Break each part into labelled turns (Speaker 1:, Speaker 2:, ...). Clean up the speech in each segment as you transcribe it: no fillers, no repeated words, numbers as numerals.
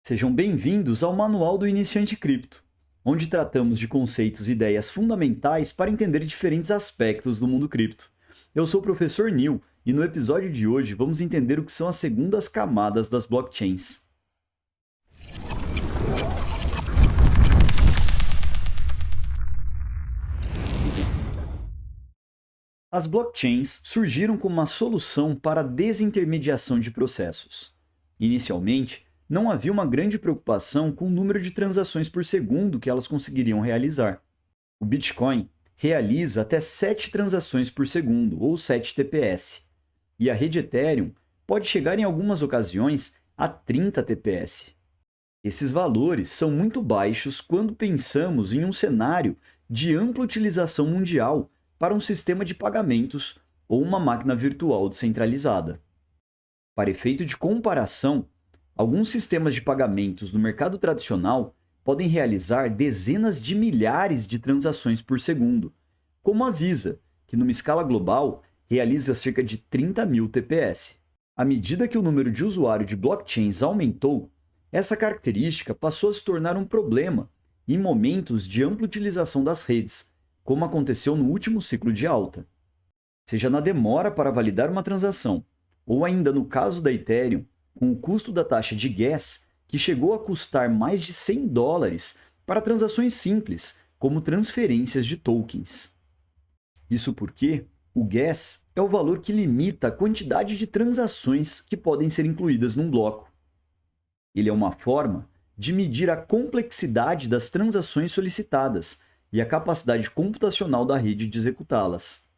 Speaker 1: Sejam bem-vindos ao Manual do Iniciante Cripto, onde tratamos de conceitos e ideias fundamentais para entender diferentes aspectos do mundo cripto. Eu sou o professor Neil e no episódio de hoje vamos entender o que são as segundas camadas das blockchains. As blockchains surgiram como uma solução para a desintermediação de processos. Inicialmente, não havia uma grande preocupação com o número de transações por segundo que elas conseguiriam realizar. O Bitcoin realiza até 7 transações por segundo, ou 7 TPS, e a rede Ethereum pode chegar em algumas ocasiões a 30 TPS. Esses valores são muito baixos quando pensamos em um cenário de ampla utilização mundial para um sistema de pagamentos ou uma máquina virtual descentralizada. Para efeito de comparação, alguns sistemas de pagamentos no mercado tradicional podem realizar dezenas de milhares de transações por segundo, como a Visa, que numa escala global realiza cerca de 30.000 TPS. À medida que o número de usuários de blockchains aumentou, essa característica passou a se tornar um problema em momentos de ampla utilização das redes, como aconteceu no último ciclo de alta. Seja na demora para validar uma transação, ou ainda no caso da Ethereum, com o custo da taxa de gas, que chegou a custar mais de $100 para transações simples, como transferências de tokens. Isso porque o gas é o valor que limita a quantidade de transações que podem ser incluídas num bloco. Ele é uma forma de medir a complexidade das transações solicitadas e a capacidade computacional da rede de executá-las.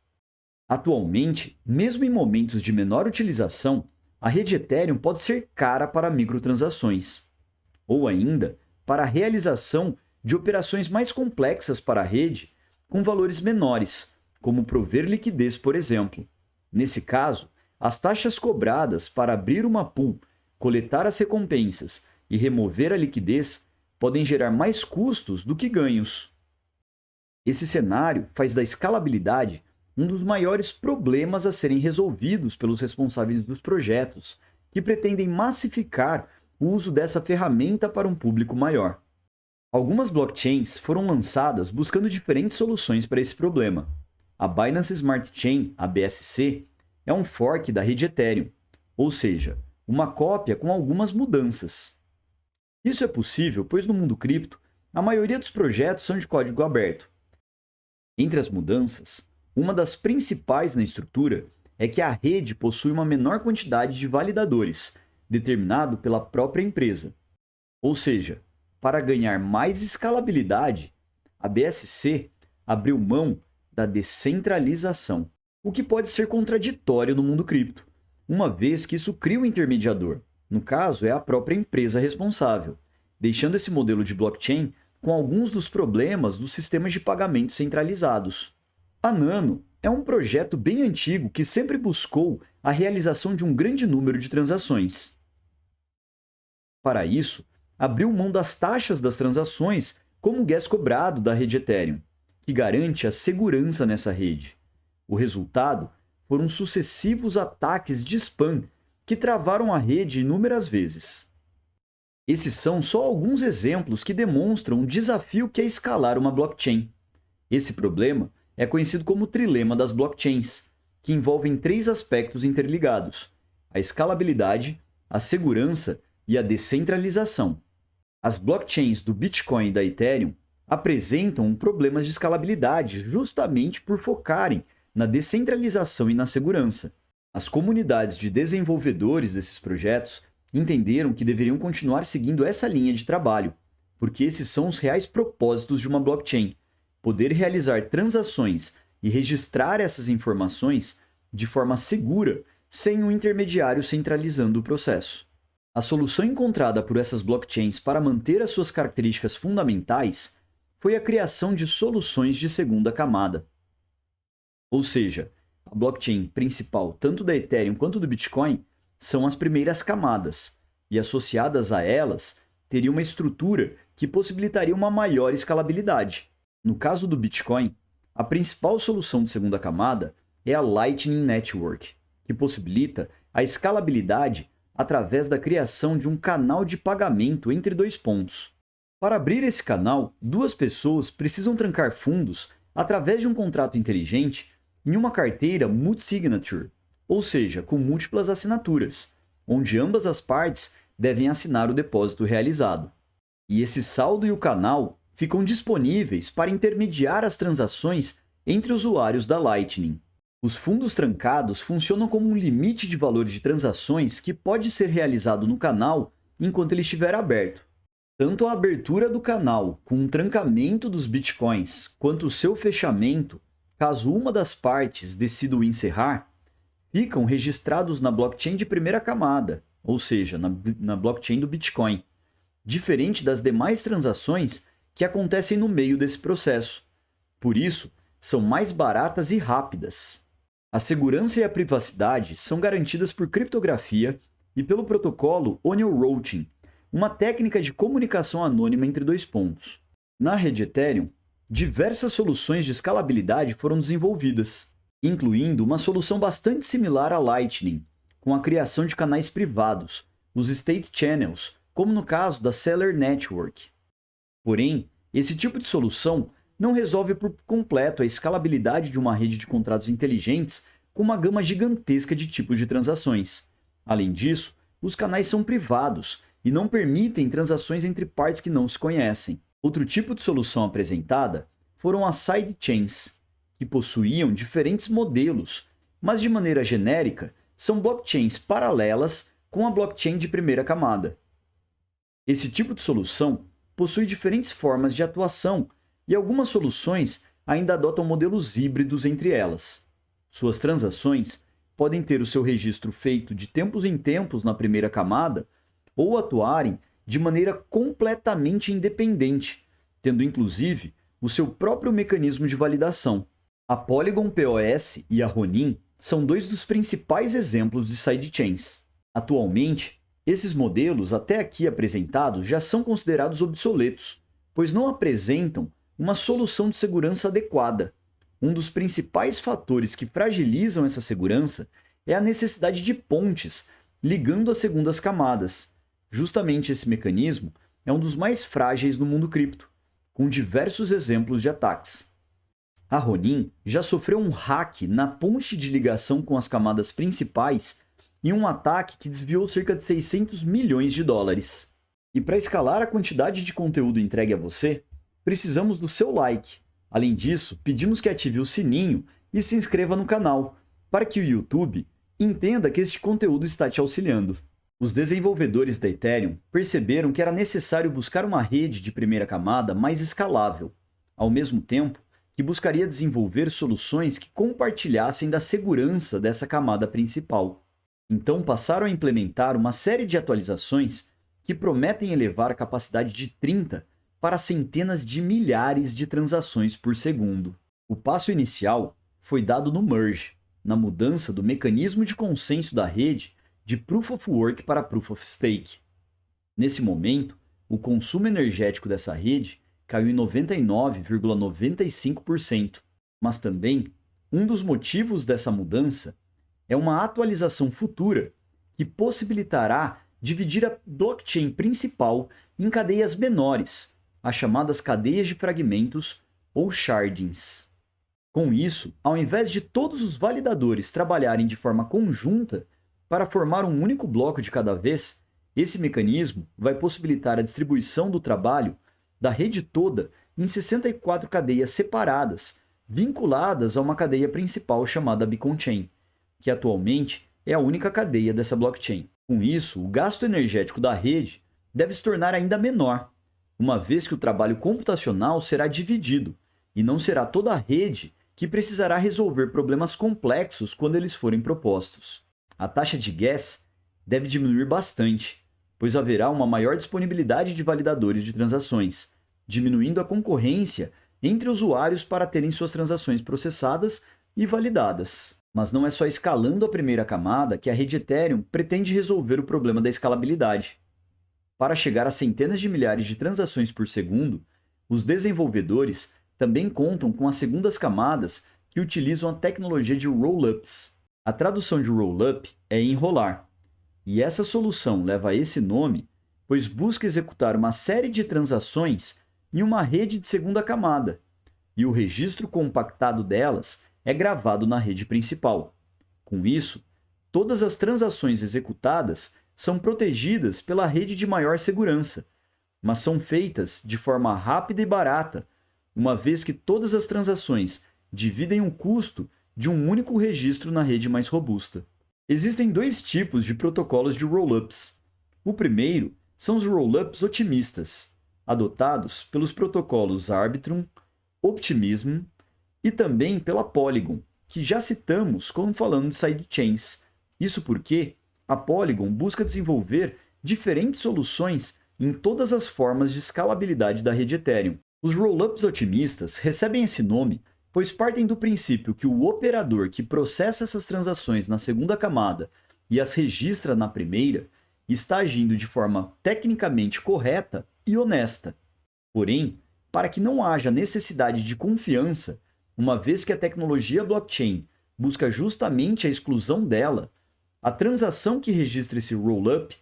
Speaker 1: Atualmente, mesmo em momentos de menor utilização, a rede Ethereum pode ser cara para microtransações, ou ainda para a realização de operações mais complexas para a rede com valores menores, como prover liquidez, por exemplo. Nesse caso, as taxas cobradas para abrir uma pool, coletar as recompensas e remover a liquidez podem gerar mais custos do que ganhos. Esse cenário faz da escalabilidade um dos maiores problemas a serem resolvidos pelos responsáveis dos projetos, que pretendem massificar o uso dessa ferramenta para um público maior. Algumas blockchains foram lançadas buscando diferentes soluções para esse problema. A Binance Smart Chain, a BSC, é um fork da rede Ethereum, ou seja, uma cópia com algumas mudanças. Isso é possível pois no mundo cripto, a maioria dos projetos são de código aberto. Entre as mudanças, uma das principais na estrutura é que a rede possui uma menor quantidade de validadores, determinado pela própria empresa. Ou seja, para ganhar mais escalabilidade, a BSC abriu mão da descentralização, o que pode ser contraditório no mundo cripto, uma vez que isso cria um intermediador, no caso é a própria empresa responsável, deixando esse modelo de blockchain com alguns dos problemas dos sistemas de pagamento centralizados. A Nano é um projeto bem antigo que sempre buscou a realização de um grande número de transações. Para isso, abriu mão das taxas das transações como o gas cobrado da rede Ethereum, que garante a segurança nessa rede. O resultado foram sucessivos ataques de spam que travaram a rede inúmeras vezes. Esses são só alguns exemplos que demonstram o desafio que é escalar uma blockchain. Esse problema é conhecido como trilema das blockchains, que envolvem 3 aspectos interligados: a escalabilidade, a segurança e a descentralização. As blockchains do Bitcoin e da Ethereum apresentam problemas de escalabilidade justamente por focarem na descentralização e na segurança. As comunidades de desenvolvedores desses projetos entenderam que deveriam continuar seguindo essa linha de trabalho, porque esses são os reais propósitos de uma blockchain: poder realizar transações e registrar essas informações de forma segura, sem um intermediário centralizando o processo. A solução encontrada por essas blockchains para manter as suas características fundamentais foi a criação de soluções de segunda camada. Ou seja, a blockchain principal tanto da Ethereum quanto do Bitcoin são as primeiras camadas, e associadas a elas teria uma estrutura que possibilitaria uma maior escalabilidade. No caso do Bitcoin, a principal solução de segunda camada é a Lightning Network, que possibilita a escalabilidade através da criação de um canal de pagamento entre dois pontos. Para abrir esse canal, duas pessoas precisam trancar fundos através de um contrato inteligente em uma carteira multi-signature, ou seja, com múltiplas assinaturas, onde ambas as partes devem assinar o depósito realizado. E esse saldo e o canal ficam disponíveis para intermediar as transações entre usuários da Lightning. Os fundos trancados funcionam como um limite de valor de transações que pode ser realizado no canal enquanto ele estiver aberto. Tanto a abertura do canal com um trancamento dos bitcoins, quanto o seu fechamento, caso uma das partes decida o encerrar, ficam registrados na blockchain de primeira camada, ou seja, na blockchain do Bitcoin, diferente das demais transações que acontecem no meio desse processo. Por isso, são mais baratas e rápidas. A segurança e a privacidade são garantidas por criptografia e pelo protocolo Onion Routing, uma técnica de comunicação anônima entre dois pontos. Na rede Ethereum, diversas soluções de escalabilidade foram desenvolvidas, incluindo uma solução bastante similar à Lightning, com a criação de canais privados, os State Channels, como no caso da Seller Network. Porém, esse tipo de solução não resolve por completo a escalabilidade de uma rede de contratos inteligentes com uma gama gigantesca de tipos de transações. Além disso, os canais são privados e não permitem transações entre partes que não se conhecem. Outro tipo de solução apresentada foram as sidechains, que possuíam diferentes modelos, mas de maneira genérica são blockchains paralelas com a blockchain de primeira camada. Esse tipo de solução possui diferentes formas de atuação e algumas soluções ainda adotam modelos híbridos entre elas. Suas transações podem ter o seu registro feito de tempos em tempos na primeira camada ou atuarem de maneira completamente independente, tendo inclusive o seu próprio mecanismo de validação. A Polygon POS e a Ronin são dois dos principais exemplos de sidechains. Atualmente, esses modelos até aqui apresentados já são considerados obsoletos, pois não apresentam uma solução de segurança adequada. Um dos principais fatores que fragilizam essa segurança é a necessidade de pontes ligando as segundas camadas. Justamente esse mecanismo é um dos mais frágeis no mundo cripto, com diversos exemplos de ataques. A Ronin já sofreu um hack na ponte de ligação com as camadas principais e um ataque que desviou cerca de 600 milhões de dólares. E para escalar a quantidade de conteúdo entregue a você, precisamos do seu like. Além disso, pedimos que ative o sininho e se inscreva no canal, para que o YouTube entenda que este conteúdo está te auxiliando. Os desenvolvedores da Ethereum perceberam que era necessário buscar uma rede de primeira camada mais escalável, ao mesmo tempo que buscaria desenvolver soluções que compartilhassem da segurança dessa camada principal. Então passaram a implementar uma série de atualizações que prometem elevar a capacidade de 30 para centenas de milhares de transações por segundo. O passo inicial foi dado no merge, na mudança do mecanismo de consenso da rede de Proof of Work para Proof of Stake. Nesse momento, o consumo energético dessa rede caiu em 99,95%, mas também um dos motivos dessa mudança é uma atualização futura que possibilitará dividir a blockchain principal em cadeias menores, as chamadas cadeias de fragmentos ou shardings. Com isso, ao invés de todos os validadores trabalharem de forma conjunta para formar um único bloco de cada vez, esse mecanismo vai possibilitar a distribuição do trabalho da rede toda em 64 cadeias separadas, vinculadas a uma cadeia principal chamada Beacon Chain, que atualmente é a única cadeia dessa blockchain. Com isso, o gasto energético da rede deve se tornar ainda menor, uma vez que o trabalho computacional será dividido, e não será toda a rede que precisará resolver problemas complexos quando eles forem propostos. A taxa de gas deve diminuir bastante, pois haverá uma maior disponibilidade de validadores de transações, diminuindo a concorrência entre usuários para terem suas transações processadas e validadas. Mas não é só escalando a primeira camada que a rede Ethereum pretende resolver o problema da escalabilidade. Para chegar a centenas de milhares de transações por segundo, os desenvolvedores também contam com as segundas camadas que utilizam a tecnologia de roll-ups. A tradução de roll-up é enrolar. E essa solução leva a esse nome, pois busca executar uma série de transações em uma rede de segunda camada, e o registro compactado delas é gravado na rede principal. Com isso, todas as transações executadas são protegidas pela rede de maior segurança, mas são feitas de forma rápida e barata, uma vez que todas as transações dividem um custo de um único registro na rede mais robusta. Existem dois tipos de protocolos de rollups. O primeiro são os rollups otimistas, adotados pelos protocolos Arbitrum, Optimism e também pela Polygon, que já citamos quando falando de sidechains. Isso porque a Polygon busca desenvolver diferentes soluções em todas as formas de escalabilidade da rede Ethereum. Os rollups otimistas recebem esse nome pois partem do princípio que o operador que processa essas transações na segunda camada e as registra na primeira está agindo de forma tecnicamente correta e honesta. Porém, para que não haja necessidade de confiança, uma vez que a tecnologia blockchain busca justamente a exclusão dela, a transação que registra esse rollup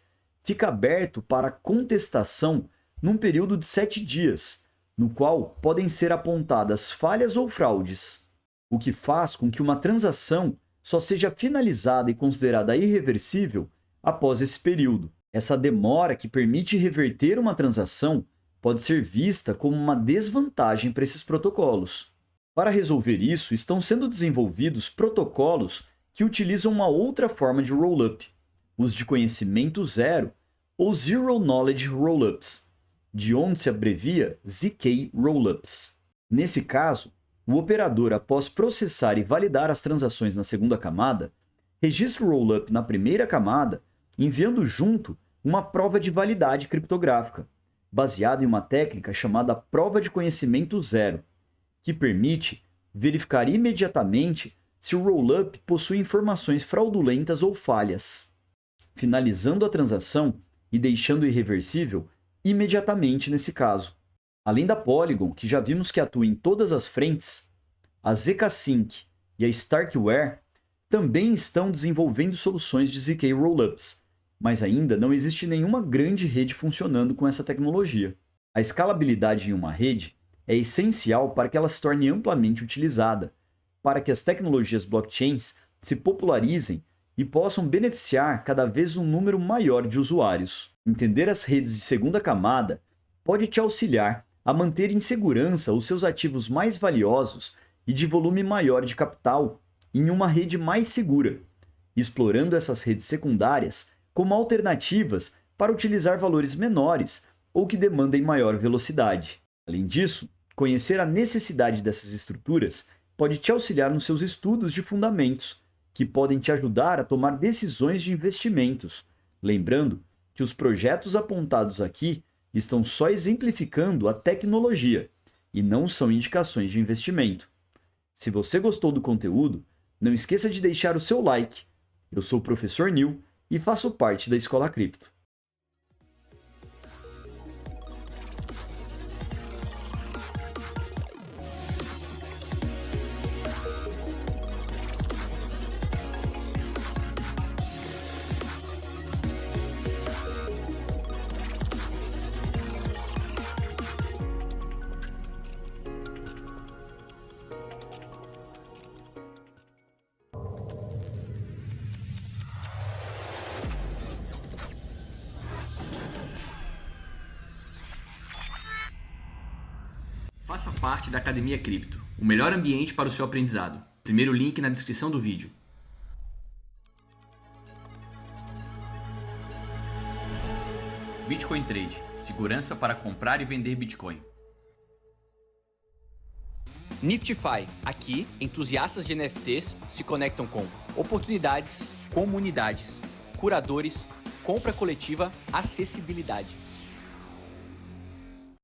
Speaker 1: fica aberto para contestação num período de 7 dias, no qual podem ser apontadas falhas ou fraudes, o que faz com que uma transação só seja finalizada e considerada irreversível após esse período. Essa demora que permite reverter uma transação pode ser vista como uma desvantagem para esses protocolos. Para resolver isso, estão sendo desenvolvidos protocolos que utilizam uma outra forma de rollup, os de conhecimento zero ou Zero Knowledge Rollups, de onde se abrevia ZK Rollups. Nesse caso, o operador, após processar e validar as transações na segunda camada, registra o rollup na primeira camada, enviando junto uma prova de validade criptográfica, baseada em uma técnica chamada prova de conhecimento zero, que permite verificar imediatamente se o rollup possui informações fraudulentas ou falhas, finalizando a transação e deixando irreversível imediatamente nesse caso. Além da Polygon, que já vimos que atua em todas as frentes, a zkSync e a Starkware também estão desenvolvendo soluções de ZK Rollups, mas ainda não existe nenhuma grande rede funcionando com essa tecnologia. A escalabilidade em uma rede é essencial para que ela se torne amplamente utilizada, para que as tecnologias blockchains se popularizem e possam beneficiar cada vez um número maior de usuários. Entender as redes de segunda camada pode te auxiliar a manter em segurança os seus ativos mais valiosos e de volume maior de capital em uma rede mais segura, explorando essas redes secundárias como alternativas para utilizar valores menores ou que demandem maior velocidade. Além disso, conhecer a necessidade dessas estruturas pode te auxiliar nos seus estudos de fundamentos, que podem te ajudar a tomar decisões de investimentos, lembrando que os projetos apontados aqui estão só exemplificando a tecnologia e não são indicações de investimento. Se você gostou do conteúdo, não esqueça de deixar o seu like. Eu sou o Professor Nil e faço parte da Escola Cripto.
Speaker 2: Faça parte da Academia Cripto, o melhor ambiente para o seu aprendizado. Primeiro link na descrição do vídeo. Bitcoin Trade, segurança para comprar e vender Bitcoin.
Speaker 3: Niftyfy, aqui, entusiastas de NFTs se conectam com oportunidades, comunidades, curadores, compra coletiva, acessibilidade.